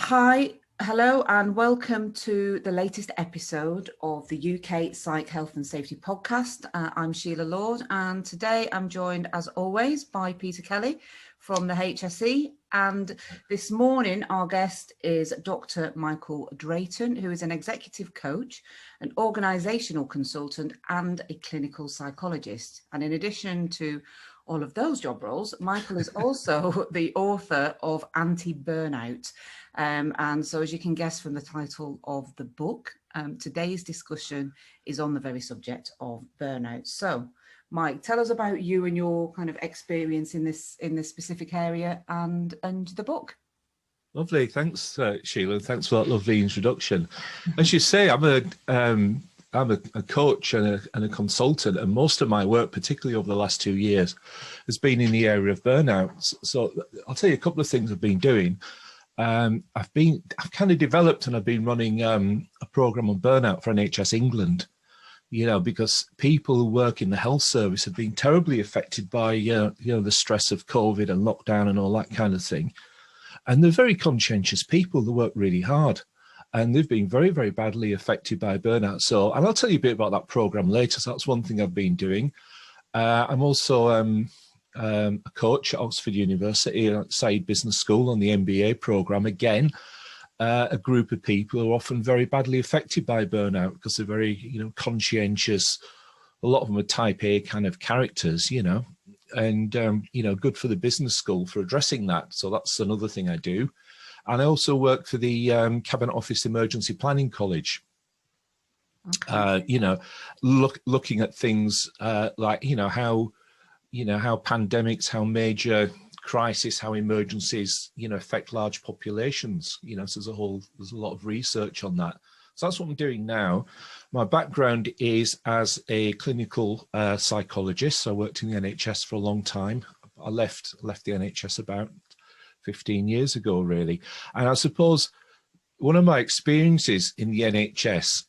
Hi, hello, and welcome to the latest episode of the UK Psych Health and Safety podcast. I'm Sheila Lord, and today I'm joined, as always, by Peter Kelly from the HSE. And this morning, our guest is Dr Michael Drayton, who is an executive coach, an organisational consultant, and a clinical psychologist. And in addition to all of those job roles, Michael is also the author of Anti-burnout. And so, as you can guess from the title of the book, today's discussion is on the very subject of burnout. So, Mike, tell us about you and your kind of experience in this specific area and the book. Lovely, thanks, Sheila. Thanks for that lovely introduction. As you say, I'm a coach and a consultant, and most of my work, particularly over the last 2 years, has been in the area of burnout. So I'll tell you a couple of things I've been doing. I've kind of developed and I've been running a program on burnout for NHS England, because people who work in the health service have been terribly affected by, the stress of COVID and lockdown and all that kind of thing. And they're very conscientious people that work really hard. And they've been very, very badly affected by burnout. So, and I'll tell you a bit about that program later. So that's one thing I've been doing. I'm also a coach at Oxford University at Said Business School on the MBA program. Again, a group of people who are often very badly affected by burnout because they're very, conscientious. A lot of them are type A kind of characters, and, good for the business school for addressing that. So that's another thing I do. And I also work for the Cabinet Office Emergency Planning College. Okay. Looking at things like, how pandemics, how major crisis, how emergencies, affect large populations. So there's a lot of research on that. So that's what I'm doing now. My background is as a clinical psychologist. So I worked in the NHS for a long time. I left the NHS about 15 years ago, really. And I suppose one of my experiences in the NHS,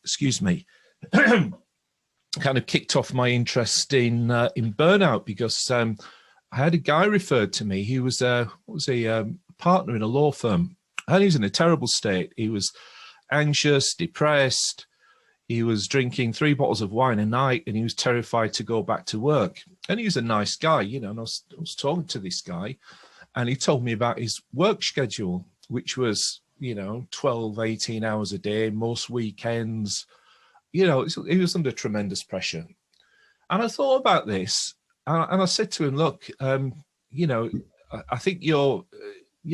kind of kicked off my interest in burnout because I had a guy referred to me. He was a partner in a law firm, and he was in a terrible state. He was anxious, depressed. He was drinking 3 bottles of wine a night, and he was terrified to go back to work. And he was a nice guy, and I was talking to this guy, and he told me about his work schedule, which was, 12, 18 hours a day, most weekends. He was under tremendous pressure. And I thought about this, and I said to him, look, I think you're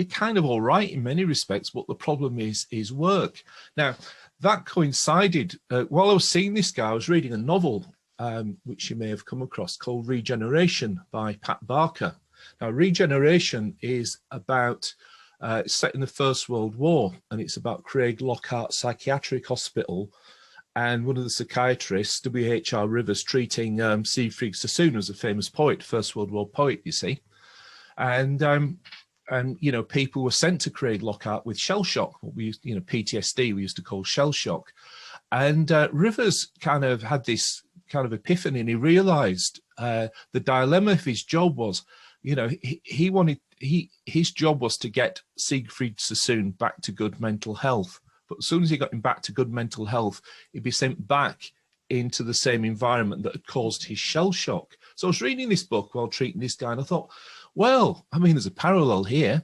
kind of all right in many respects, but the problem is work. Now, that coincided, while I was seeing this guy, I was reading a novel, which you may have come across, called Regeneration by Pat Barker. Now, Regeneration is about, it's set in the First World War, and it's about Craig Lockhart Psychiatric Hospital, and one of the psychiatrists, W.H.R. Rivers, treating Siegfried Sassoon, as a famous poet, First World War poet, you see. And people were sent to Craig Lockhart with shell shock, what we used, PTSD, we used to call shell shock. And Rivers kind of had this kind of epiphany, and he realized the dilemma of his job was, his job was to get Siegfried Sassoon back to good mental health. But as soon as he got him back to good mental health, he'd be sent back into the same environment that had caused his shell shock. So I was reading this book while treating this guy, and I thought, well, there's a parallel here.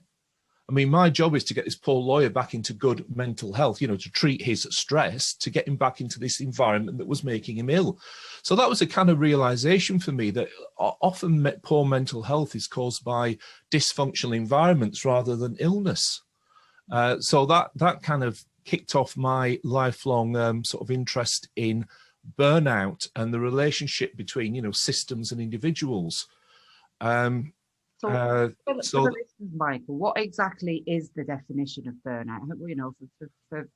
My job is to get this poor lawyer back into good mental health, to treat his stress, to get him back into this environment that was making him ill. So that was a kind of realization for me that often poor mental health is caused by dysfunctional environments rather than illness. So that kind of kicked off my lifelong sort of interest in burnout and the relationship between, systems and individuals. For listeners, Michael, what exactly is the definition of burnout?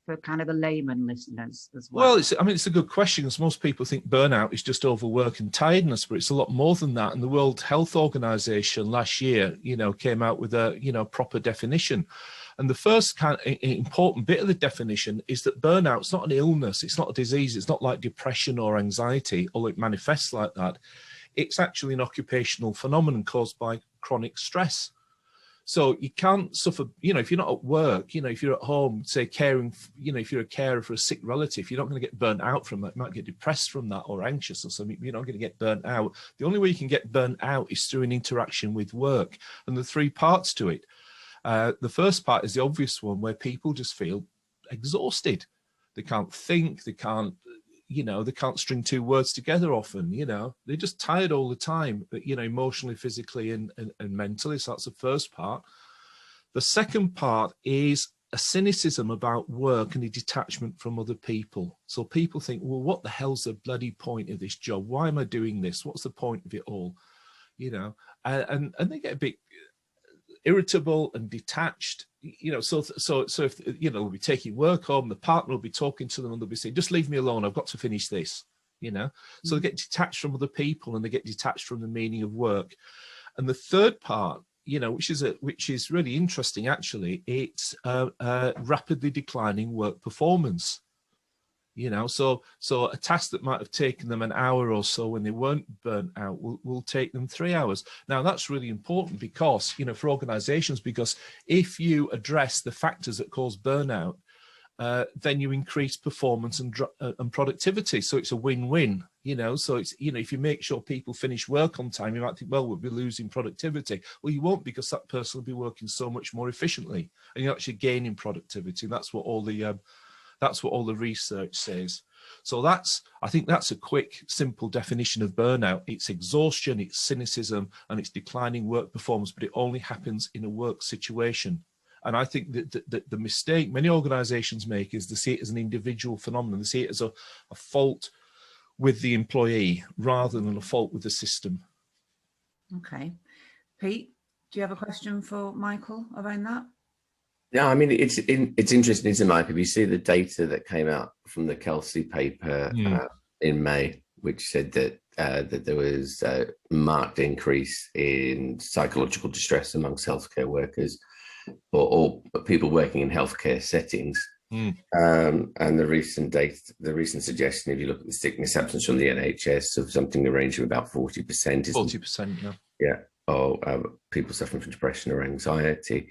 For kind of the layman listeners as well. Well, it's a good question, because most people think burnout is just overwork and tiredness, but it's a lot more than that. And the World Health Organization last year, came out with a, proper definition. And the first kind of important bit of the definition is that burnout's not an illness, it's not a disease, it's not like depression or anxiety, although it manifests like that. It's actually an occupational phenomenon caused by chronic stress. So you can't suffer, if you're not at work, if you're at home, say caring, if you're a carer for a sick relative, you're not going to get burnt out from that. You might get depressed from that or anxious or something. You're not going to get burnt out. The only way you can get burnt out is through an interaction with work. And the 3 parts to it. The first part is the obvious one, where people just feel exhausted. They can't think, they can't string 2 words together often, they're just tired all the time, emotionally, physically and mentally. So that's the first part. The second part is a cynicism about work and a detachment from other people. So people think, well, what the hell's the bloody point of this job? Why am I doing this? What's the point of it all? And they get a bit irritable and detached, so if they'll be taking work home, the partner will be talking to them and they'll be saying, just leave me alone, I've got to finish this, so they get detached from other people and they get detached from the meaning of work. And the third part, which is really interesting, actually, it's rapidly declining work performance. So a task that might have taken them an hour or so when they weren't burnt out will take them 3 hours. Now, that's really important because, for organizations, because if you address the factors that cause burnout, then you increase performance and productivity. So it's a win-win, so it's, if you make sure people finish work on time, you might think, well, we'll be losing productivity. Well, you won't, because that person will be working so much more efficiently and you're actually gaining productivity. That's what all the research says. So I think that's a quick, simple definition of burnout. It's exhaustion, it's cynicism, and it's declining work performance, but it only happens in a work situation. And I think that the mistake many organizations make is they see it as an individual phenomenon. They see it as a fault with the employee rather than a fault with the system. Okay. Pete, do you have a question for Michael around that? Yeah, I mean, it's interesting, isn't it, Mike? If you see the data that came out from the Kelsey paper in May, which said that there was a marked increase in psychological distress amongst healthcare workers or people working in healthcare settings. And the recent suggestion, if you look at the sickness absence from the NHS, of something in the range of about 40%. 40%, yeah. Yeah, of people suffering from depression or anxiety.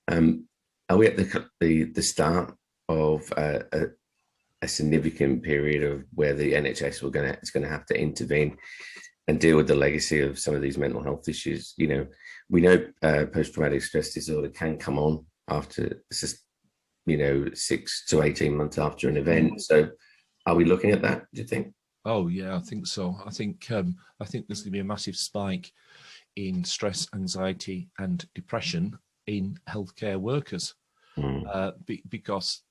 Are we at the start of a significant period of where the NHS is going to have to intervene and deal with the legacy of some of these mental health issues? We know post-traumatic stress disorder can come on after 6 to 18 months after an event. So, are we looking at that, do you think? Oh yeah, I think so. I think there's going to be a massive spike in stress, anxiety, and depression in healthcare workers. Because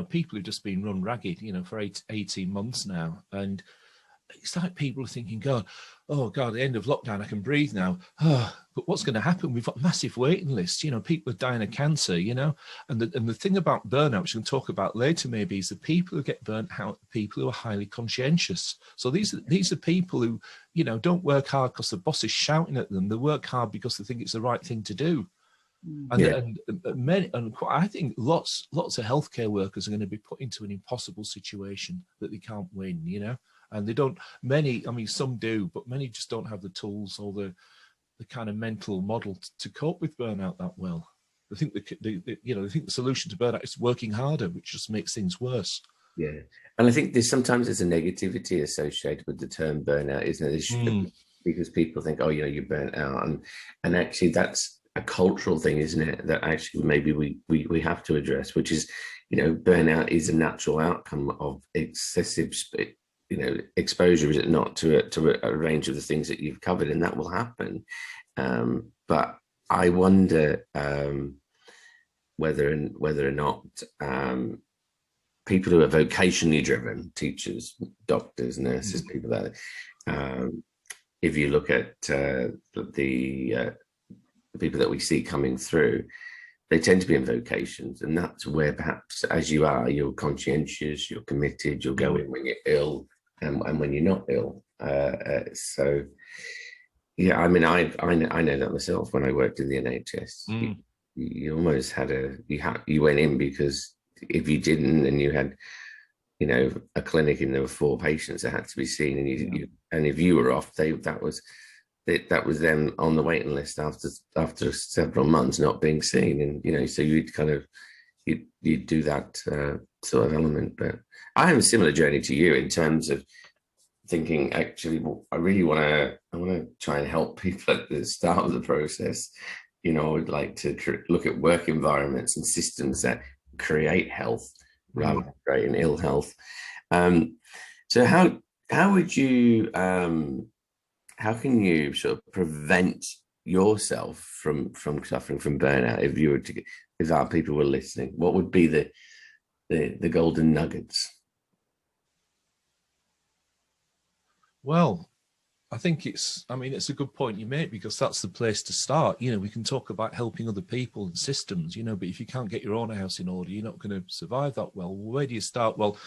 people have just been run ragged for 18 months now, and it's like people are thinking, oh god, at the end of lockdown I can breathe now. But what's going to happen? We've got massive waiting lists. People are dying of cancer. And the thing about burnout, which we can talk about later maybe, is the people who get burnt out, people who are highly conscientious. So these are people who don't work hard because the boss is shouting at them. They work hard because they think it's the right thing to do. And I think lots of healthcare workers are going to be put into an impossible situation that they can't win, and they don't. Some do, but many just don't have the tools or the kind of mental model to cope with burnout that well. I think they think the solution to burnout is working harder, which just makes things worse. Yeah, and I think there's a negativity associated with the term burnout, isn't it? Because people think, oh, you're burnt out, and actually that's a cultural thing, isn't it, that actually maybe we have to address, which is, burnout is a natural outcome of excessive exposure, is it not, to a range of the things that you've covered, and that will happen. But I wonder whether or not people who are vocationally driven, teachers, doctors, nurses, people like that, if you look at the people that we see coming through, they tend to be in vocations, and that's where perhaps, as you are, you're conscientious, you're committed, you'll go in when you're ill and when you're not ill. So yeah, I know that myself. When I worked in the NHS, you almost had you went in because if you didn't, and you had a clinic and there were 4 patients that had to be seen, and and if you were off, that was then on the waiting list after several months not being seen, and so you'd kind of you'd do that sort of element. But I have a similar journey to you in terms of thinking, actually, well, I want to try and help people at the start of the process. I would like to look at work environments and systems that create health rather than creating ill health. So how would you how can you sort of prevent yourself from suffering from burnout? If our people were listening, what would be the golden nuggets? Well, I think it's a good point you make, because that's the place to start. We can talk about helping other people and systems, but if you can't get your own house in order, you're not going to survive that well. Where do you start? Well,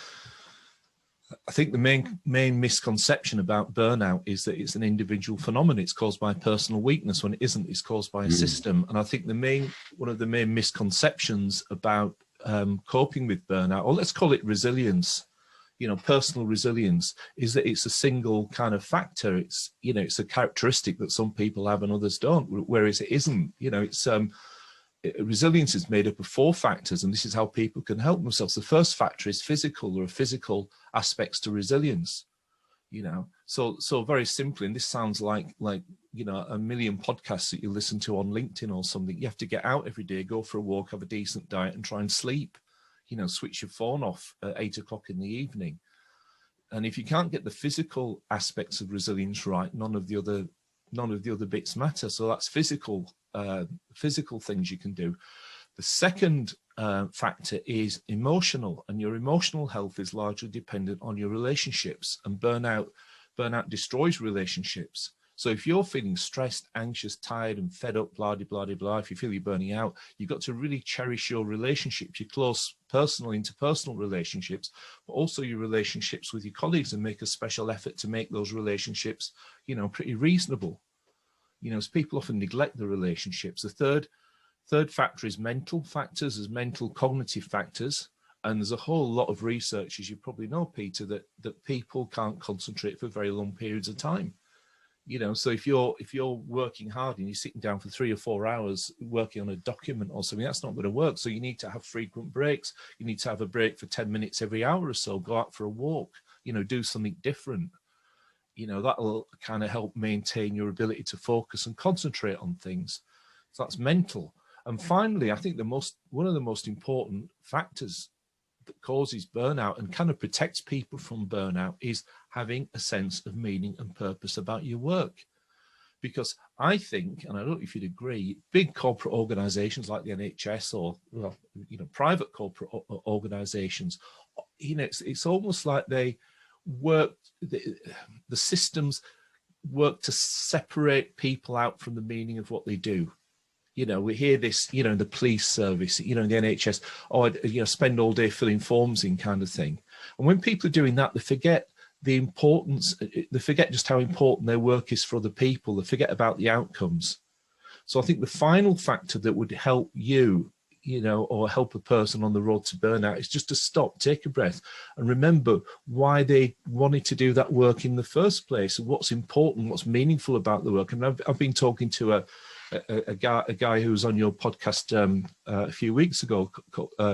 I think the main misconception about burnout is that it's an individual phenomenon. It's caused by personal weakness, when it isn't. It's caused by a system. And I think one of the main misconceptions about coping with burnout, or let's call it resilience, personal resilience, is that it's a single kind of factor. It's it's a characteristic that some people have and others don't, whereas it isn't. Resilience is made up of 4 factors, and this is how people can help themselves. The first factor is physical. There are physical aspects to resilience, so very simply, and this sounds like a million podcasts that you listen to on LinkedIn or something. You have to get out every day, go for a walk, have a decent diet, and try and sleep. Switch your phone off at 8 o'clock in the evening. And if you can't get the physical aspects of resilience right, none of the other bits matter. So that's physical things you can do. The second factor is emotional, and your emotional health is largely dependent on your relationships, and burnout destroys relationships. So if you're feeling stressed, anxious, tired, and fed up, blah, blah, blah, blah, if you feel you're burning out, you've got to really cherish your relationships, your close personal, interpersonal relationships, but also your relationships with your colleagues, and make a special effort to make those relationships, pretty reasonable. As people often neglect the relationships. The third factor is mental factors, as mental cognitive factors. And there's a whole lot of research, as you probably know, Peter, that people can't concentrate for very long periods of time. So if you're working hard and you're sitting down for 3 or 4 hours working on a document or something, that's not going to work. So you need to have frequent breaks. You need to have a break for 10 minutes every hour or so, go out for a walk, do something different. That'll kind of help maintain your ability to focus and concentrate on things. So that's mental. And finally, I think one of the most important factors that causes burnout and kind of protects people from burnout is having a sense of meaning and purpose about your work. Because I think, and I don't know if you'd agree, big corporate organizations like the NHS or private corporate organizations, it's almost like they work, the systems work to separate people out from the meaning of what they do. We hear this, in the police service, in the NHS, spend all day filling forms in kind of thing. And when people are doing that, they forget the importance, they forget just how important their work is for other people. They forget about the outcomes. So I think the final factor that would help you, or help a person on the road to burnout is just to stop, take a breath, and remember why they wanted to do that work in the first place, and what's important, what's meaningful about the work. And I've been talking to a guy who was on your podcast a few weeks ago,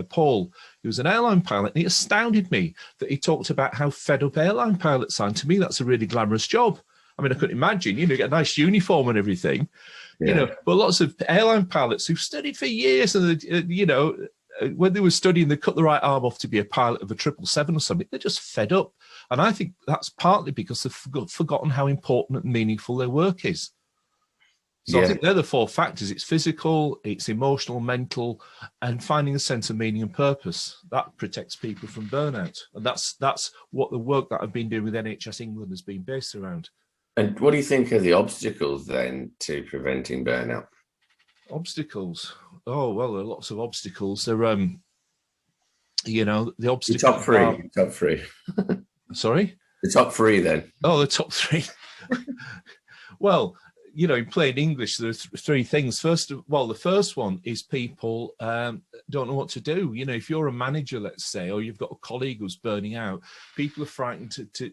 Paul, who was an airline pilot, and it astounded me that he talked about how fed up airline pilots are. And to me, that's a really glamorous job. I mean, I couldn't imagine, get a nice uniform and everything, but lots of airline pilots who've studied for years, and, when they were studying, they cut the right arm off to be a pilot of a 777 or something. They're just fed up. And I think that's partly because they've forgotten how important and meaningful their work is. So I think they're the 4 factors. It's physical, it's emotional, mental, and finding a sense of meaning and purpose. That protects people from burnout. And that's what the work that I've been doing with NHS England has been based around. And what do you think are the obstacles then to preventing burnout? Obstacles? Oh, well, there are lots of obstacles. There, the obstacles. The top three. Sorry? The top 3 then. Oh, the top 3. Well, in plain English, there are 3 things. The first one is people don't know what to do. If you're a manager, let's say, or you've got a colleague who's burning out, people are frightened to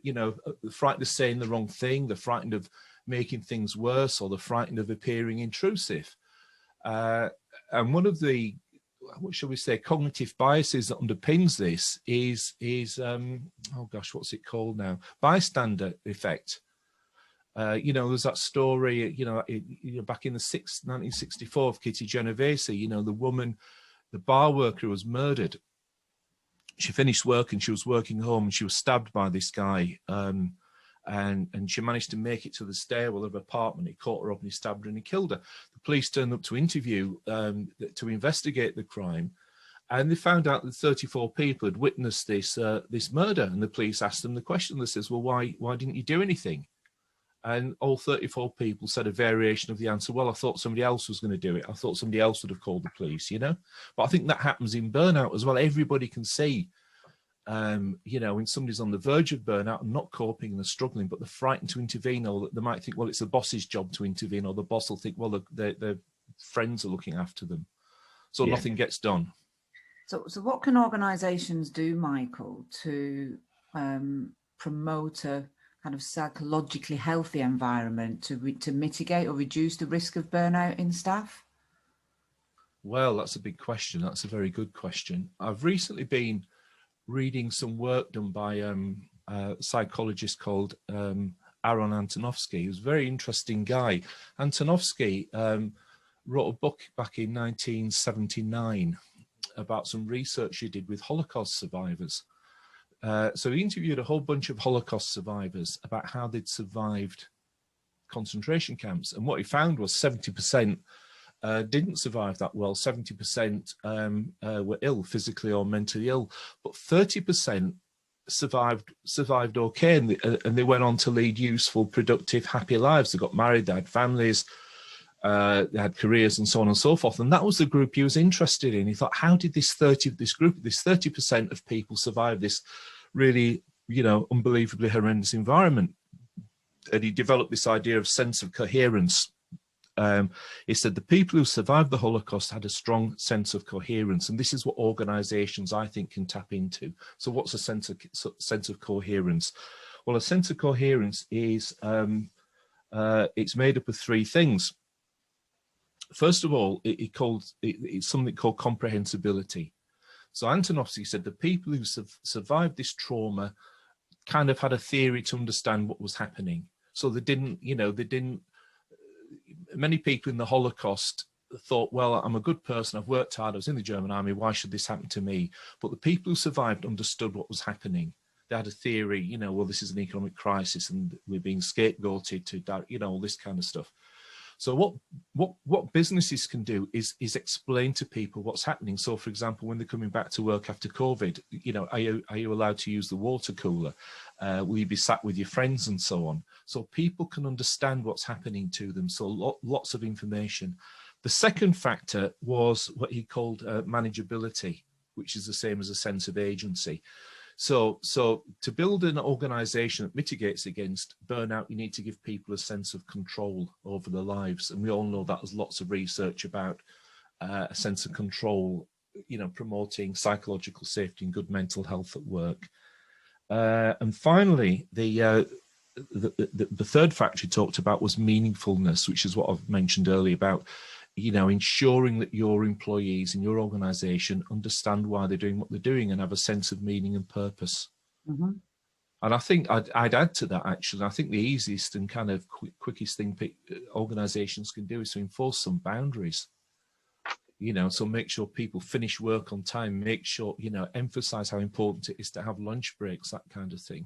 frightened of saying the wrong thing. They're frightened of making things worse, or they're frightened of appearing intrusive. And one of the, what shall we say, cognitive biases that underpins this is oh gosh, what's it called now? Bystander effect. You know, there's that story, you know, back in the 1964 of Kitty Genovese, you know, the woman, the bar worker who was murdered. She finished work and she was working home and she was stabbed by this guy. And she managed to make it to the stairwell of her apartment. He caught her up and he stabbed her and he killed her. The police turned up to interview, to investigate the crime. And they found out that 34 people had witnessed this murder. And the police asked them the question. They says, well, why didn't you do anything? And all 34 people said a variation of the answer. Well, I thought somebody else was going to do it. I thought somebody else would have called the police, you know. But I think that happens in burnout as well. Everybody can see, you know, when somebody's on the verge of burnout and not coping and they're struggling, but they're frightened to intervene, or they might think, well, it's the boss's job to intervene, or the boss will think, well, their friends are looking after them. So nothing gets done. So what can organisations do, Michael, to promote a kind of psychologically healthy environment to mitigate or reduce the risk of burnout in staff? Well, that's a big question. That's a very good question. I've recently been reading some work done by a psychologist called Aaron Antonovsky, who's a very interesting guy. Antonovsky wrote a book back in 1979 about some research he did with Holocaust survivors. So he interviewed a whole bunch of Holocaust survivors about how they'd survived concentration camps. And what he found was 70% didn't survive that well. 70% were ill, physically or mentally ill, but 30% survived okay, and they went on to lead useful, productive, happy lives. They got married, they had families, they had careers, and so on and so forth. And that was the group he was interested in. He thought, how did this 30% of people survive this really, you know, unbelievably horrendous environment? And he developed this idea of sense of coherence. He said the people who survived the Holocaust had a strong sense of coherence, and this is what organisations, I think, can tap into. So what's a sense of coherence? Well, a sense of coherence is it's made up of three things. First of all, it's something called comprehensibility. So Antonovsky said the people who survived this trauma kind of had a theory to understand what was happening. So many people in the Holocaust thought, well, I'm a good person, I've worked hard, I was in the German army, why should this happen to me? But the people who survived understood what was happening. They had a theory, you know, well, this is an economic crisis and we're being scapegoated to, you know, all this kind of stuff. So what businesses can do is explain to people what's happening. So, for example, when they're coming back to work after COVID, you know, are you allowed to use the water cooler? Will you be sat with your friends and so on? So people can understand what's happening to them. So lots of information. The second factor was what he called manageability, which is the same as a sense of agency. So to build an organisation that mitigates against burnout, you need to give people a sense of control over their lives. And we all know that there's lots of research about a sense of control, you know, promoting psychological safety and good mental health at work. And finally, the third factor he talked about was meaningfulness, which is what I've mentioned earlier about, you know, ensuring that your employees in your organisation understand why they're doing what they're doing and have a sense of meaning and purpose. Mm-hmm. And I think I'd add to that, actually. I think the easiest and kind of quickest thing organisations can do is to enforce some boundaries. You know, so make sure people finish work on time, make sure, you know, emphasise how important it is to have lunch breaks, that kind of thing,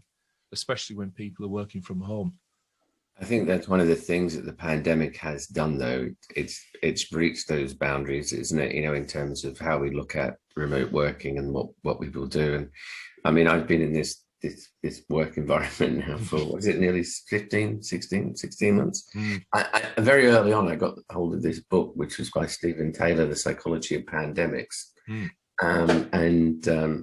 especially when people are working from home. I think that's one of the things that the pandemic has done, though. It's breached those boundaries, isn't it? You know, in terms of how we look at remote working and what people do. And I mean, I've been in this work environment now for, was it nearly 16 months? Mm. Very early on, I got hold of this book, which was by Stephen Taylor, The Psychology of Pandemics. Mm.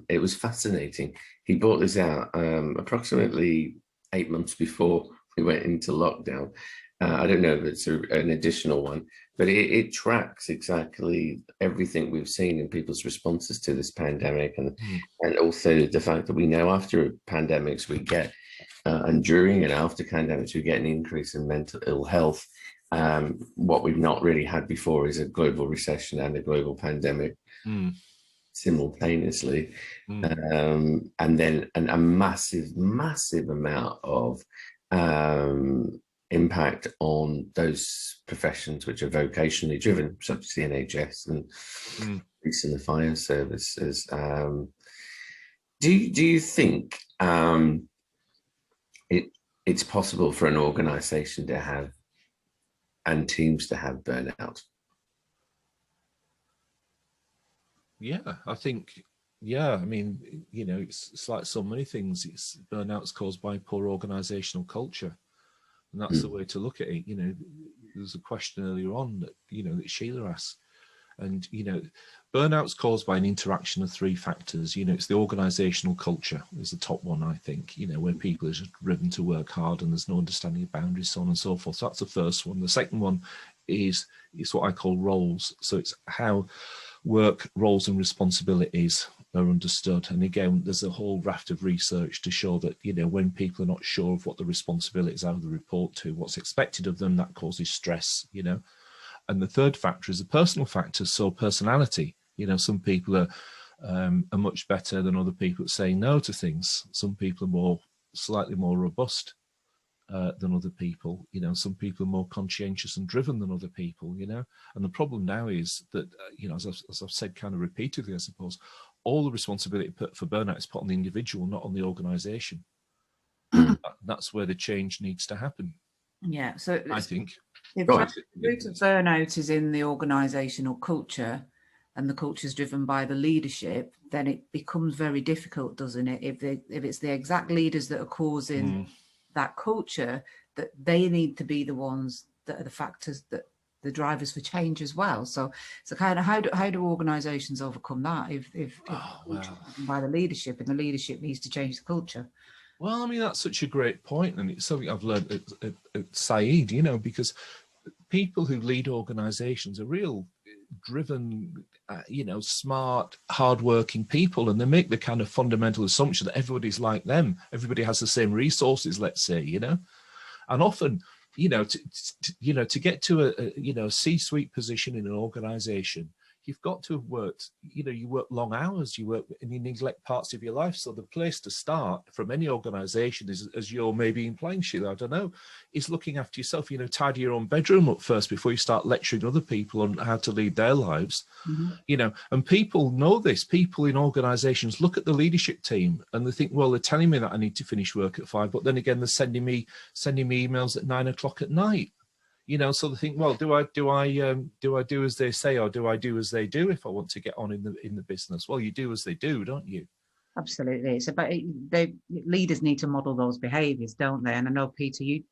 It was fascinating. He brought this out approximately 8 months before we went into lockdown. I don't know if it's an additional one, but it tracks exactly everything we've seen in people's responses to this pandemic, and also the fact that we know after pandemics we get and during and after pandemics, we get an increase in mental ill health. What we've not really had before is a global recession and a global pandemic simultaneously. And then a massive amount of impact on those professions which are vocationally driven, such as the NHS and police and the fire services. Do you think it's possible for an organisation to have and teams to have burnout? Yeah, I think, I mean, it's like so many things. Burnout's caused by poor organisational culture. And that's the way to look at it. There's a question earlier on that, that Sheila asked. And, burnout's caused by an interaction of three factors. It's the organisational culture is the top one, I think, where people are just driven to work hard and there's no understanding of boundaries, so on and so forth. So that's the first one. The second one is what I call roles. So it's how work, roles and responsibilities are understood. And again, there's a whole raft of research to show that, when people are not sure of what the responsibilities are, they report to, what's expected of them, that causes stress, And the third factor is a personal factor, so personality. Some people are much better than other people at saying no to things. Some people are slightly more robust than other people. Some people are more conscientious and driven than other people. And the problem now is that as I've said kind of repeatedly, I suppose, all the responsibility for burnout is put on the individual, not on the organisation. That's where the change needs to happen. Yeah, so I think if the root of burnout is in the organisational culture, and the culture is driven by the leadership, then it becomes very difficult, doesn't it? If it's the exact leaders that are causing that culture, that they need to be the ones that are the factors, that the drivers for change as well. So kind of how do organisations overcome that if by the leadership, and the leadership needs to change the culture? Well, I mean, that's such a great point, and it's something I've learned at Said, because people who lead organisations are real driven, smart, hardworking people, and they make the kind of fundamental assumption that everybody's like them. Everybody has the same resources, let's say, and often, to get to a C-suite position in an organisation, you've got to have worked, you work long hours, you work and you neglect parts of your life. So the place to start from any organisation is, as you're maybe implying, Sheila, I don't know, is looking after yourself. Tidy your own bedroom up first before you start lecturing other people on how to lead their lives. And people know this. People in organisations look at the leadership team and they think, well, they're telling me that I need to finish work at 5, but then again, they're sending me emails at 9 o'clock at night. So they think, well, do I do as they say, or do I do as they do if I want to get on in the business? Well, you do as they do, don't you? Absolutely. It's about leaders need to model those behaviours, don't they? And I know, Peter, you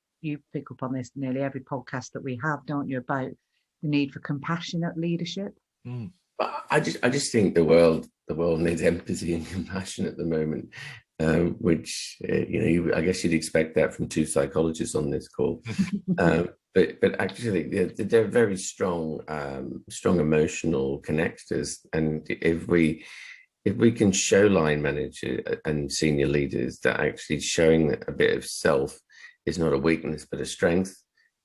pick up on this nearly every podcast that we have, don't you, about the need for compassionate leadership? I just think the world needs empathy and compassion at the moment. Which I guess you'd expect that from two psychologists on this call, but actually they're very strong emotional connectors, and if we can show line manager and senior leaders that actually showing a bit of self is not a weakness but a strength,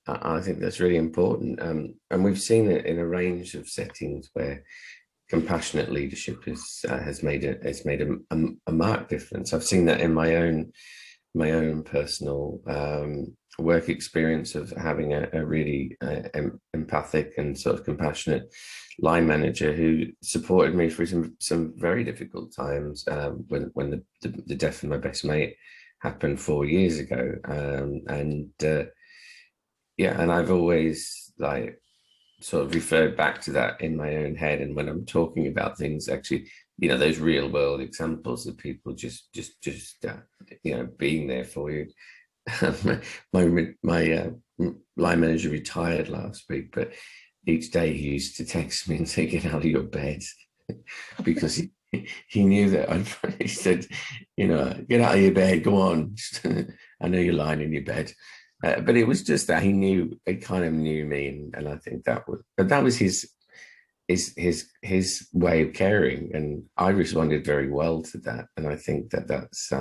I think that's really important, and we've seen it in a range of settings where compassionate leadership has made a marked difference. I've seen that in my own personal work experience of having a really empathic and sort of compassionate line manager who supported me through some very difficult times when the death of my best mate happened 4 years ago, and I've always sort of referred back to that in my own head, and when I'm talking about things, actually, those real world examples of people just being there for you. my line manager retired last week, but each day he used to text me and say, "Get out of your bed," because he knew that he said, "Get out of your bed, go on." I know you're lying in your bed. But it was just that he kind of knew me, and I think that was his way of caring, and I responded very well to that, and I think that's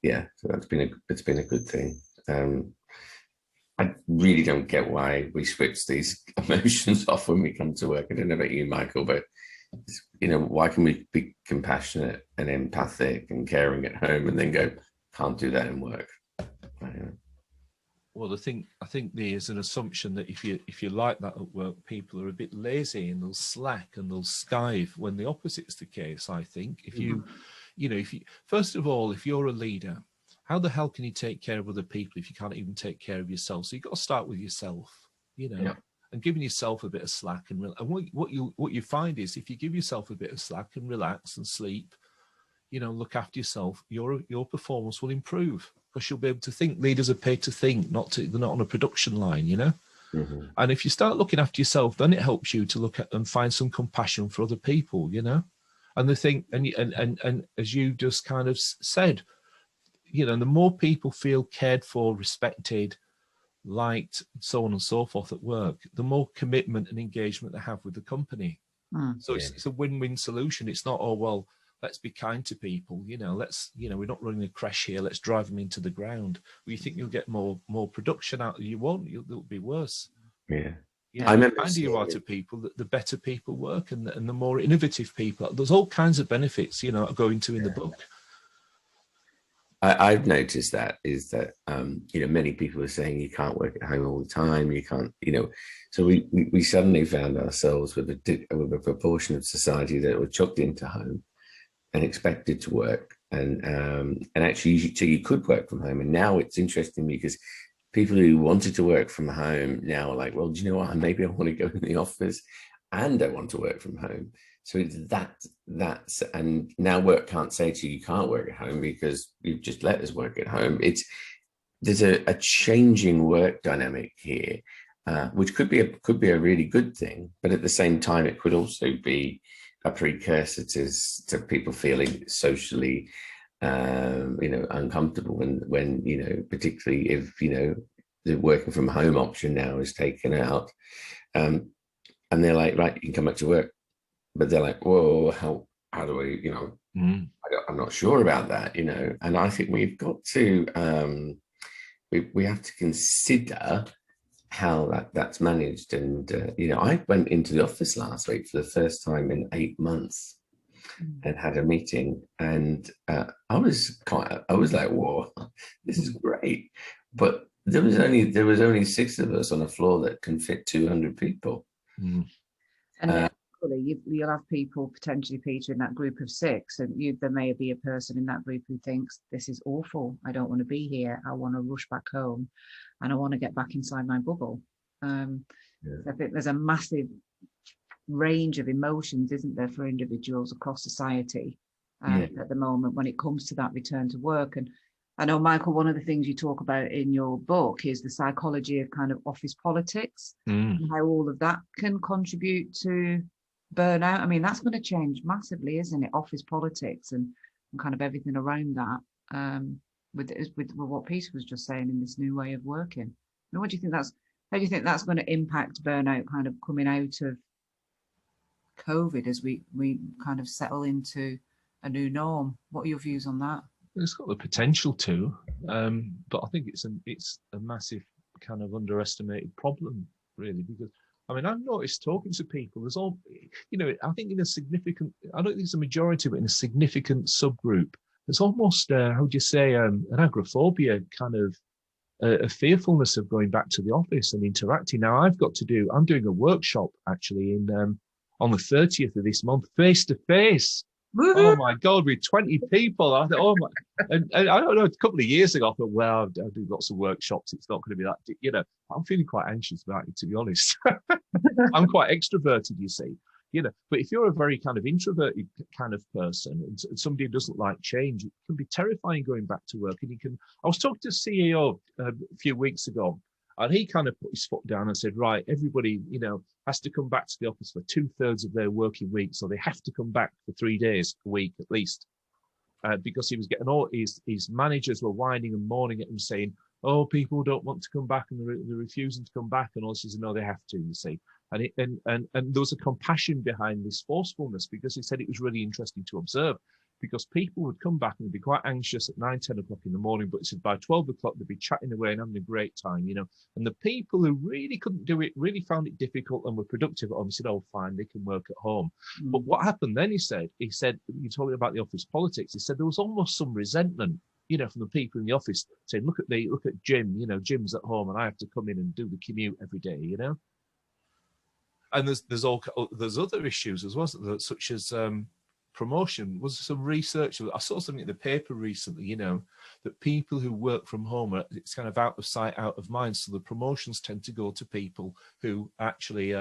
yeah, so it's been a good thing. I really don't get why we switch these emotions off when we come to work. I don't know about you, Michael, but why can we be compassionate and empathic and caring at home and then go, can't do that in work? Well, I think there's an assumption that if you like that at work, people are a bit lazy and they'll slack and they'll skive, when the opposite's the case. I think if you first of all, if you're a leader, how the hell can you take care of other people if you can't even take care of yourself? So you've got to start with yourself, and giving yourself a bit of slack and what you find is, if you give yourself a bit of slack and relax and sleep, look after yourself, your performance will improve, because you'll be able to think. Leaders are paid to think, they're not on a production line, Mm-hmm. And if you start looking after yourself, then it helps you to look at and find some compassion for other people, And the thing, and as you just kind of said, the more people feel cared for, respected, liked, so on and so forth at work, the more commitment and engagement they have with the company. So it's a win-win solution. It's not, oh, well, let's be kind to people, we're not running a crash here, let's drive them into the ground. Well, you think you'll get more production out, you won't, it'll be worse. Yeah. I remember the kinder you are to people, the better people work, and the more innovative people. There's all kinds of benefits, I go into in the book. I've noticed that many people are saying you can't work at home all the time, you can't, so we suddenly found ourselves with a proportion of society that were chucked into home and expected to work, and actually so you could work from home. And now it's interesting because people who wanted to work from home now are like, well, do you know what, maybe I want to go in the office and I want to work from home. So it's that's and now work can't say to you can't work at home because you've just let us work at home. There's a changing work dynamic here, which could be a really good thing, but at the same time it could also be a precursor to people feeling socially uncomfortable when particularly if the working from home option now is taken out, and they're like, right, you can come back to work. But they're like, whoa, how do I, I'm not sure about that, And I think we've got to, we have to consider how that's managed. And, I went into the office last week for the first time in 8 months and had a meeting. And I was like, whoa, this is great. But there was only 6 of us on a floor that can fit 200 people. Mm. And you'll have people potentially, Peter, in that group of 6, and there may be a person in that group who thinks, this is awful, I don't want to be here, I want to rush back home and I want to get back inside my bubble. So I think there's a massive range of emotions, isn't there, for individuals across society at the moment when it comes to that return to work. And I know, Michael, one of the things you talk about in your book is the psychology of kind of office politics and how all of that can contribute to burnout. I mean, that's going to change massively, isn't it? Office politics and kind of everything around that, with what Peter was just saying in this new way of working. I mean, how do you think that's going to impact burnout kind of coming out of COVID as we kind of settle into a new norm? What are your views on that? It's got the potential to, but I think it's a massive kind of underestimated problem, really, because I mean, I've noticed talking to people, there's all, I think I don't think it's a majority, but in a significant subgroup, there's almost, how do you say, an agoraphobia, kind of a fearfulness of going back to the office and interacting. Now, I'm doing a workshop actually on the 30th of this month, face to face. Oh my God, with 20 people. I thought, oh my, and I don't know, a couple of years ago, I thought, well, I'll do lots of workshops. It's not going to be that, I'm feeling quite anxious about it, to be honest. I'm quite extroverted, you see, but if you're a very kind of introverted kind of person and somebody who doesn't like change, it can be terrifying going back to work. And I was talking to a CEO a few weeks ago, and he kind of put his foot down and said, right, everybody, has to come back to the office for 2/3 of their working week. So they have to come back for 3 days a week at least. Because he was getting all his managers were whining and moaning at him saying, oh, people don't want to come back and they're refusing to come back. And all he says, no, they have to, you see. And there was a compassion behind this forcefulness, because he said it was really interesting to observe. because people would come back and they'd be quite anxious at 9, 10 o'clock in the morning, but he said by 12 o'clock they'd be chatting away and having a great time, And the people who really couldn't do it, really found it difficult and were productive at home, he said, oh, fine, they can work at home. But what happened then, he said, you're talking about the office politics, he said there was almost some resentment, from the people in the office saying, look at Jim, Jim's at home and I have to come in and do the commute every day, And there's other issues as well, such as promotion. Was some research, I saw something in the paper recently, that people who work from home, it's kind of out of sight, out of mind. So the promotions tend to go to people who actually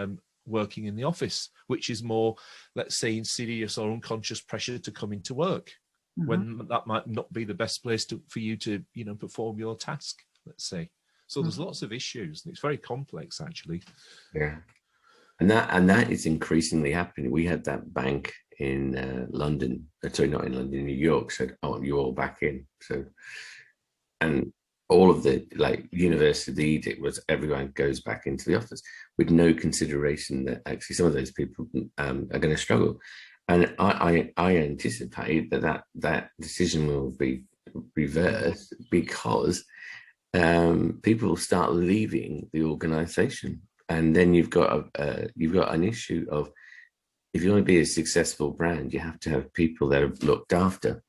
working in the office, which is more, let's say, insidious or unconscious pressure to come into work, when that might not be the best place for you to, perform your task, let's say. So there's lots of issues, and it's very complex, actually. Yeah. And that is increasingly happening. We had that bank in London, sorry, not in London, in New York, said, oh, you're all back in. So, and all of the, University of the edict was everyone goes back into the office with no consideration that actually some of those people are going to struggle. And I anticipate that decision will be reversed because people will start leaving the organisation. And then you've got an issue of, if you want to be a successful brand, you have to have people that are looked after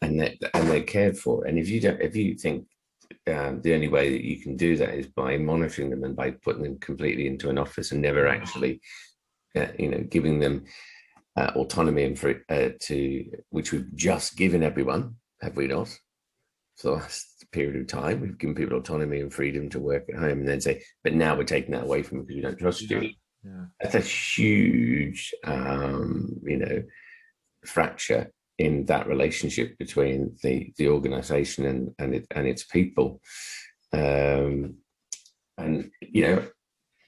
and they're cared for. And if you think the only way that you can do that is by monitoring them and by putting them completely into an office and never actually, giving them autonomy and which we've just given everyone, have we not? For the last period of time, we've given people autonomy and freedom to work at home, and then say, but now we're taking that away from them because we don't trust you. Yeah. That's a huge, fracture in that relationship between the organisation and its people. And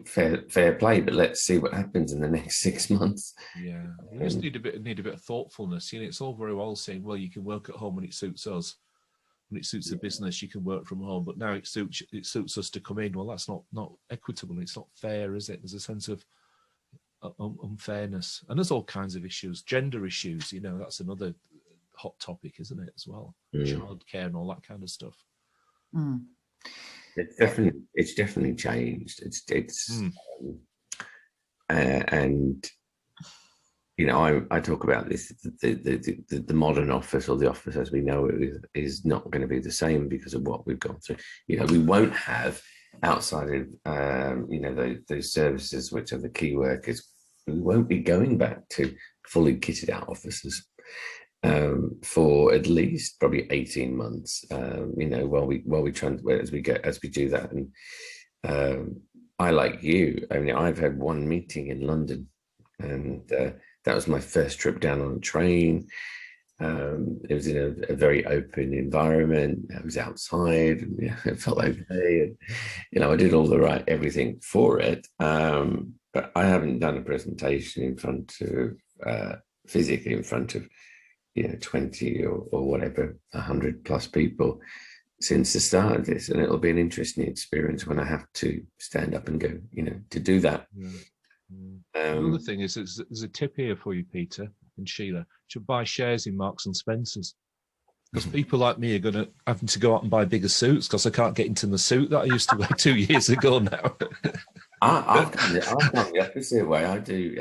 fair play, but let's see what happens in the next 6 months. Yeah, we just need a bit of thoughtfulness. It's all very well saying, well, you can work at home when it suits us. When it suits the business, you can work from home, but now it suits us to come in. Well, that's not equitable. It's not fair, is it? There's a sense of unfairness, and there's all kinds of issues, gender issues. That's another hot topic, isn't it, as well? Childcare and all that kind of stuff. It's definitely changed. And I talk about this, the modern office, or the office as we know it, is not going to be the same because of what we've gone through. We won't have, outside of those services which are the key workers, we won't be going back to fully kitted out offices for at least probably 18 months. While we try as we do that. And I, like you, I've had one meeting in London, and that was my first trip down on a train. It was in a very open environment. I was outside, and it felt okay. And I did all everything for it. But I haven't done a presentation in front of physically in front of 20 or whatever, 100 plus people since the start of this, and it'll be an interesting experience when I have to stand up and go, to do that. Another thing is, there's a tip here for you, Peter and Sheila. You should buy shares in Marks and Spencer's, because people like me are having to go out and buy bigger suits because I can't get into the suit that I used to wear 2 years ago now. I've done the opposite way. I do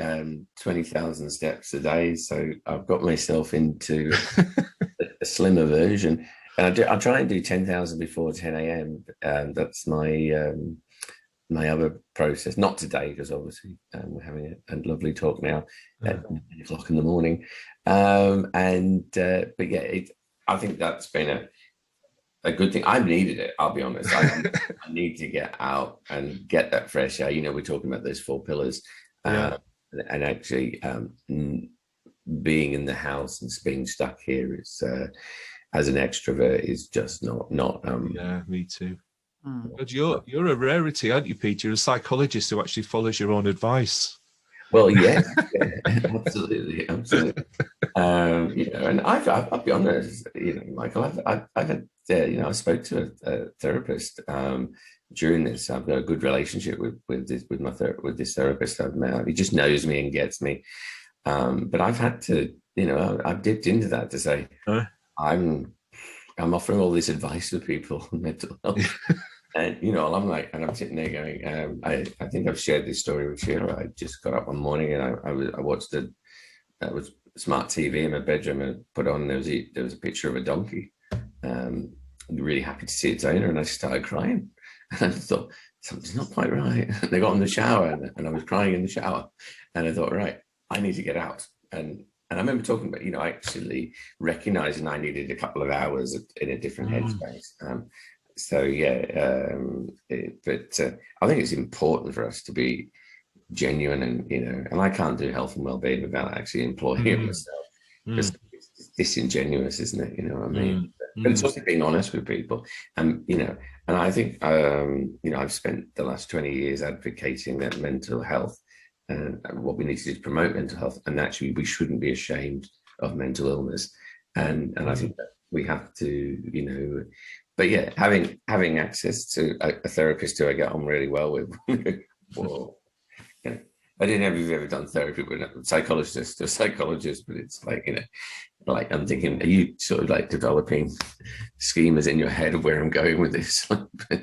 20,000 steps a day, so I've got myself into a slimmer version, and I try and do 10,000 before 10 a.m. That's my other process. Not today, because obviously we're having a lovely talk now at 9 o'clock in the morning. But yeah, I think that's been a good thing. I needed it, I'll be honest. I need to get out and get that fresh air. We're talking about those 4 pillars, and actually being in the house and being stuck here is, as an extrovert, is just not. Yeah, me too. But you're a rarity, aren't you, Peter? You're a psychologist who actually follows your own advice. Well, yeah, absolutely. And I'll be honest, Michael, I've had, I spoke to a therapist during this. I've got a good relationship with this therapist I've met. He just knows me and gets me. But I've had to you know, I've dipped into that to say, I'm offering all this advice to people on mental health. And, you know, I'm like, and I'm sitting there going, I think I've shared this story with Sheila. I just got up one morning and I watched was smart TV in my bedroom and put on, there was a picture of a donkey. Really happy to see its owner, and I started crying. And I thought, something's not quite right. And I got in the shower and I was crying in the shower. And I thought, right, I need to get out. And I remember talking about, you know, actually recognizing I needed a couple of hours in a different headspace. So yeah, but I think it's important for us to be genuine, and you know, and I can't do health and well-being without actually employing myself, because it's disingenuous, isn't it? You know what I mean? But it's also being honest with people, and you know, and I think you know, I've spent the last 20 years advocating that mental health, and what we need to do is promote mental health, and actually we shouldn't be ashamed of mental illness, and I think that we have to, you know. But yeah, having access to a therapist who I get on really well with. Well, you know, I don't know if you've ever done therapy with a psychologist, but it's like, you know, like I'm thinking, are you sort of like developing schemas in your head of where I'm going with this?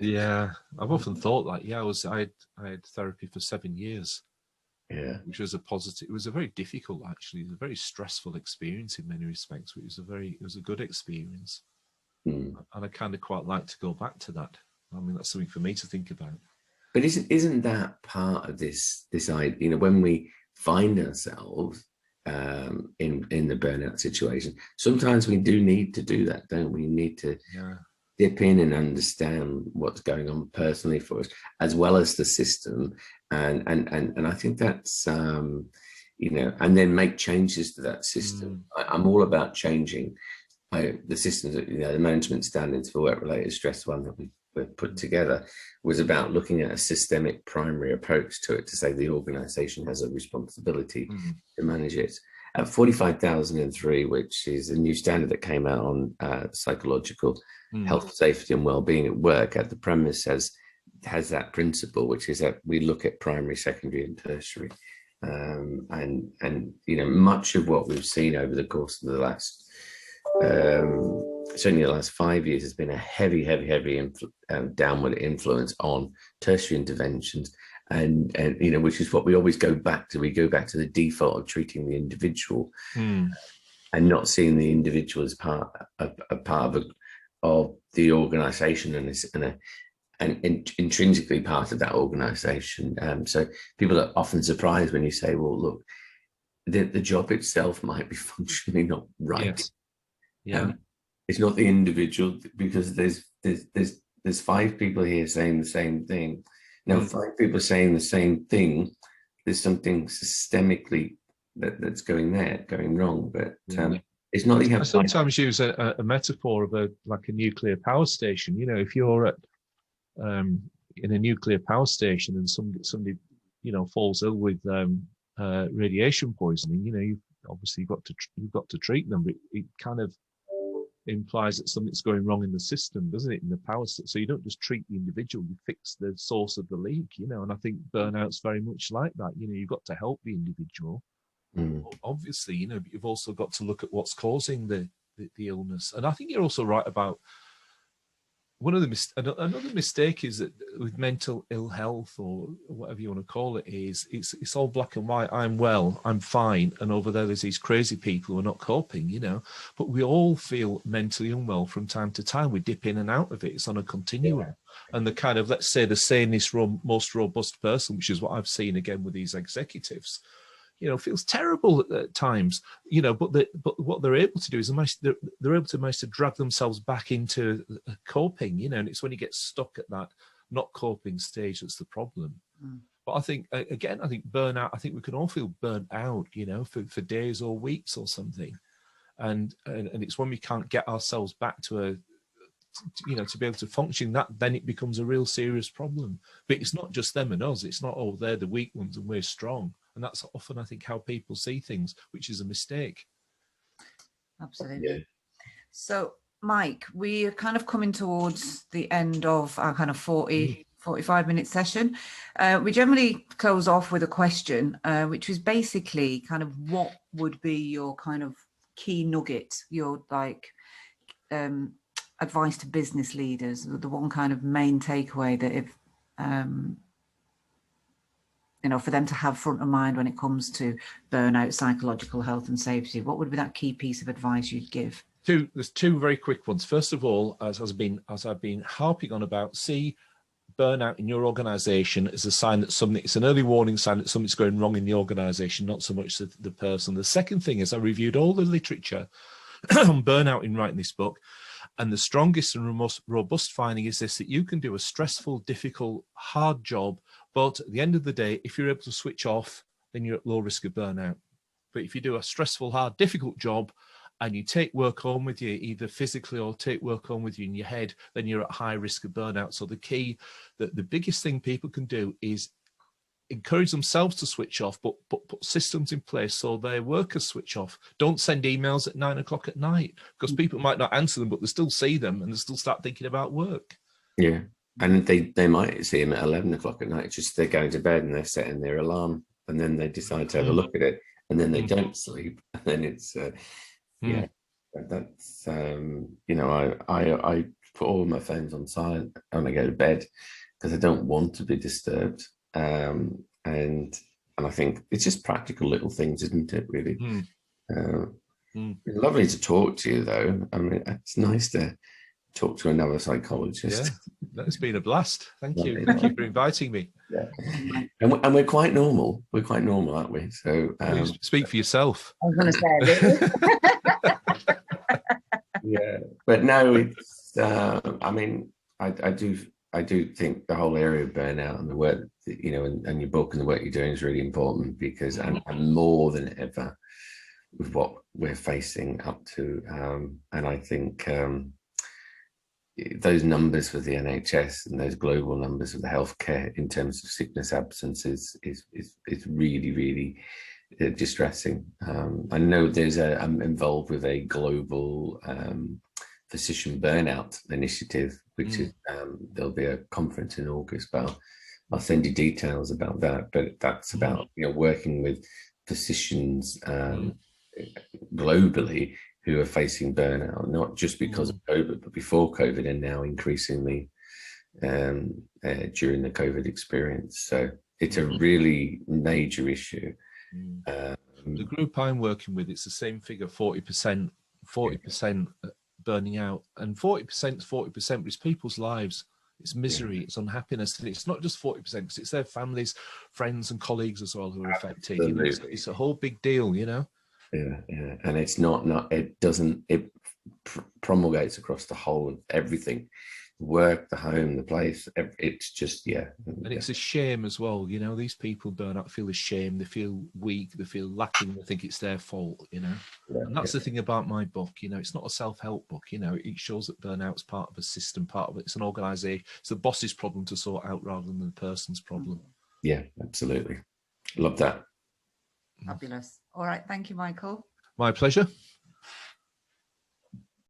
Yeah, I've often thought like, yeah, I had therapy for 7 years. Yeah, which was a positive. It was a very difficult, actually, it was a very stressful experience in many respects. But it was a good experience. And I kind of quite like to go back to that. I mean, that's something for me to think about. But isn't that part of this idea? You know, when we find ourselves in the burnout situation, sometimes we do need to do that, don't we? Need to dip in and understand what's going on personally for us, as well as the system, and I think that's you know, and then make changes to that system. I'm all about changing the systems. You know, the management standards for work-related stress one that we've put together was about looking at a systemic primary approach to it, to say the organization has a responsibility to manage it. At 45,003, which is a new standard that came out on psychological health, safety and well-being at work, at the premise has that principle, which is that we look at primary, secondary and tertiary. And you know, much of what we've seen over the course of the last certainly the last 5 years has been a heavy downward influence on tertiary interventions, and you know, which is what we always go back to. We go back to the default of treating the individual and not seeing the individual as part of the organization and intrinsically part of that organization. So people are often surprised when you say, well, look, the job itself might be functionally not right. Yes. Yeah. It's not the individual, because there's 5 people here saying the same thing. Now, 5 people saying the same thing, there's something systemically that's going wrong. But it's not that you have. I sometimes use a metaphor of like a nuclear power station. You know, if you're at in a nuclear power station and somebody you know falls ill with radiation poisoning, you know, you've got to treat them. But it kind of implies that something's going wrong in the system, doesn't it, in the power system? So you don't just treat the individual, you fix the source of the leak, you know. And I think burnout's very much like that. You know, you've got to help the individual, obviously, you know, but you've also got to look at what's causing the illness. And I think you're also right about one of another mistake is that with mental ill health, or whatever you want to call it, is it's all black and white. I'm well, I'm fine, and over there's these crazy people who are not coping, you know. But we all feel mentally unwell from time to time. We dip in and out of it. It's on a continuum. And the kind of, let's say, the sanest, most robust person, which is what I've seen again with these executives, you know, feels terrible at times, you know, but what they're able to do is they're able to manage to drag themselves back into coping, you know. And it's when you get stuck at that not coping stage that's the problem. But I think, again, I think burnout, I think we can all feel burnt out, you know, for days or weeks or something. And it's when we can't get ourselves back to you know, to be able to function, that then it becomes a real serious problem. But it's not just them and us. It's not, oh, they're the weak ones and we're strong. And that's often, I think, how people see things, which is a mistake. Absolutely. Yeah. So, Mike, we are kind of coming towards the end of our kind of 40 45-minute session. We generally close off with a question, which is basically kind of what would be your kind of key nugget, your like advice to business leaders, the one kind of main takeaway that if you know, for them to have front of mind when it comes to burnout, psychological health and safety, what would be that key piece of advice you'd give? There's two very quick ones. First of all, as I've been harping on about, see burnout in your organisation as a sign that it's an early warning sign that something's going wrong in the organisation, not so much the person. The second thing is I reviewed all the literature on burnout in writing this book, and the strongest and most robust finding is this, that you can do a stressful, difficult, hard job, but at the end of the day, if you're able to switch off, then you're at low risk of burnout. But if you do a stressful, hard, difficult job and you take work home with you, either physically or take work home with you in your head, then you're at high risk of burnout. So the biggest thing people can do is encourage themselves to switch off, but put systems in place so their workers switch off. Don't send emails at 9 o'clock at night, because people might not answer them, but they still see them and they still start thinking about work. Yeah. And they might see them at 11 o'clock at night, just they're going to bed and they're setting their alarm, and then they decide to have a look at it, and then they don't sleep. And then it's, yeah, that's, you know, I put all my phones on silent when I go to bed because I don't want to be disturbed. And I think it's just practical little things, isn't it, really? It's lovely to talk to you, though. I mean, it's nice to talk to another psychologist. Yeah, that's been a blast. Thank you. Thank you for inviting me. Yeah. And we're quite normal. We're quite normal, aren't we? So speak for yourself. I was going to say, yeah, but no, it's I mean, I do think the whole area of burnout and the work that, you know, and your book and the work you're doing is really important, because and more than ever with what we're facing up to, and I think those numbers for the NHS and those global numbers of the healthcare in terms of sickness absence is really, really distressing. I know I'm involved with a global physician burnout initiative, which is there'll be a conference in August, but I'll send you details about that. But that's about, you know, working with physicians globally who are facing burnout, not just because of COVID, but before COVID, and now increasingly during the COVID experience. So it's a really major issue. The group I'm working with, it's the same figure, 40% burning out, and 40% is 40%, but it's people's lives. It's misery, it's unhappiness, and it's not just 40%, because it's their families, friends, and colleagues as well who are affected. You know, it's a whole big deal, you know. Yeah, and it's not it promulgates across the whole of everything, work, the home, the place. It's just and it's a shame as well. You know, these people burn out, feel ashamed, they feel weak, they feel lacking, they think it's their fault. You know, and that's the thing about my book. You know, it's not a self-help book. You know, it shows that burnout's part of a system, part of it. It's an organisation. It's the boss's problem to sort out rather than the person's problem. Yeah, absolutely. Love that. Fabulous. All right. Thank you, Michael. My pleasure.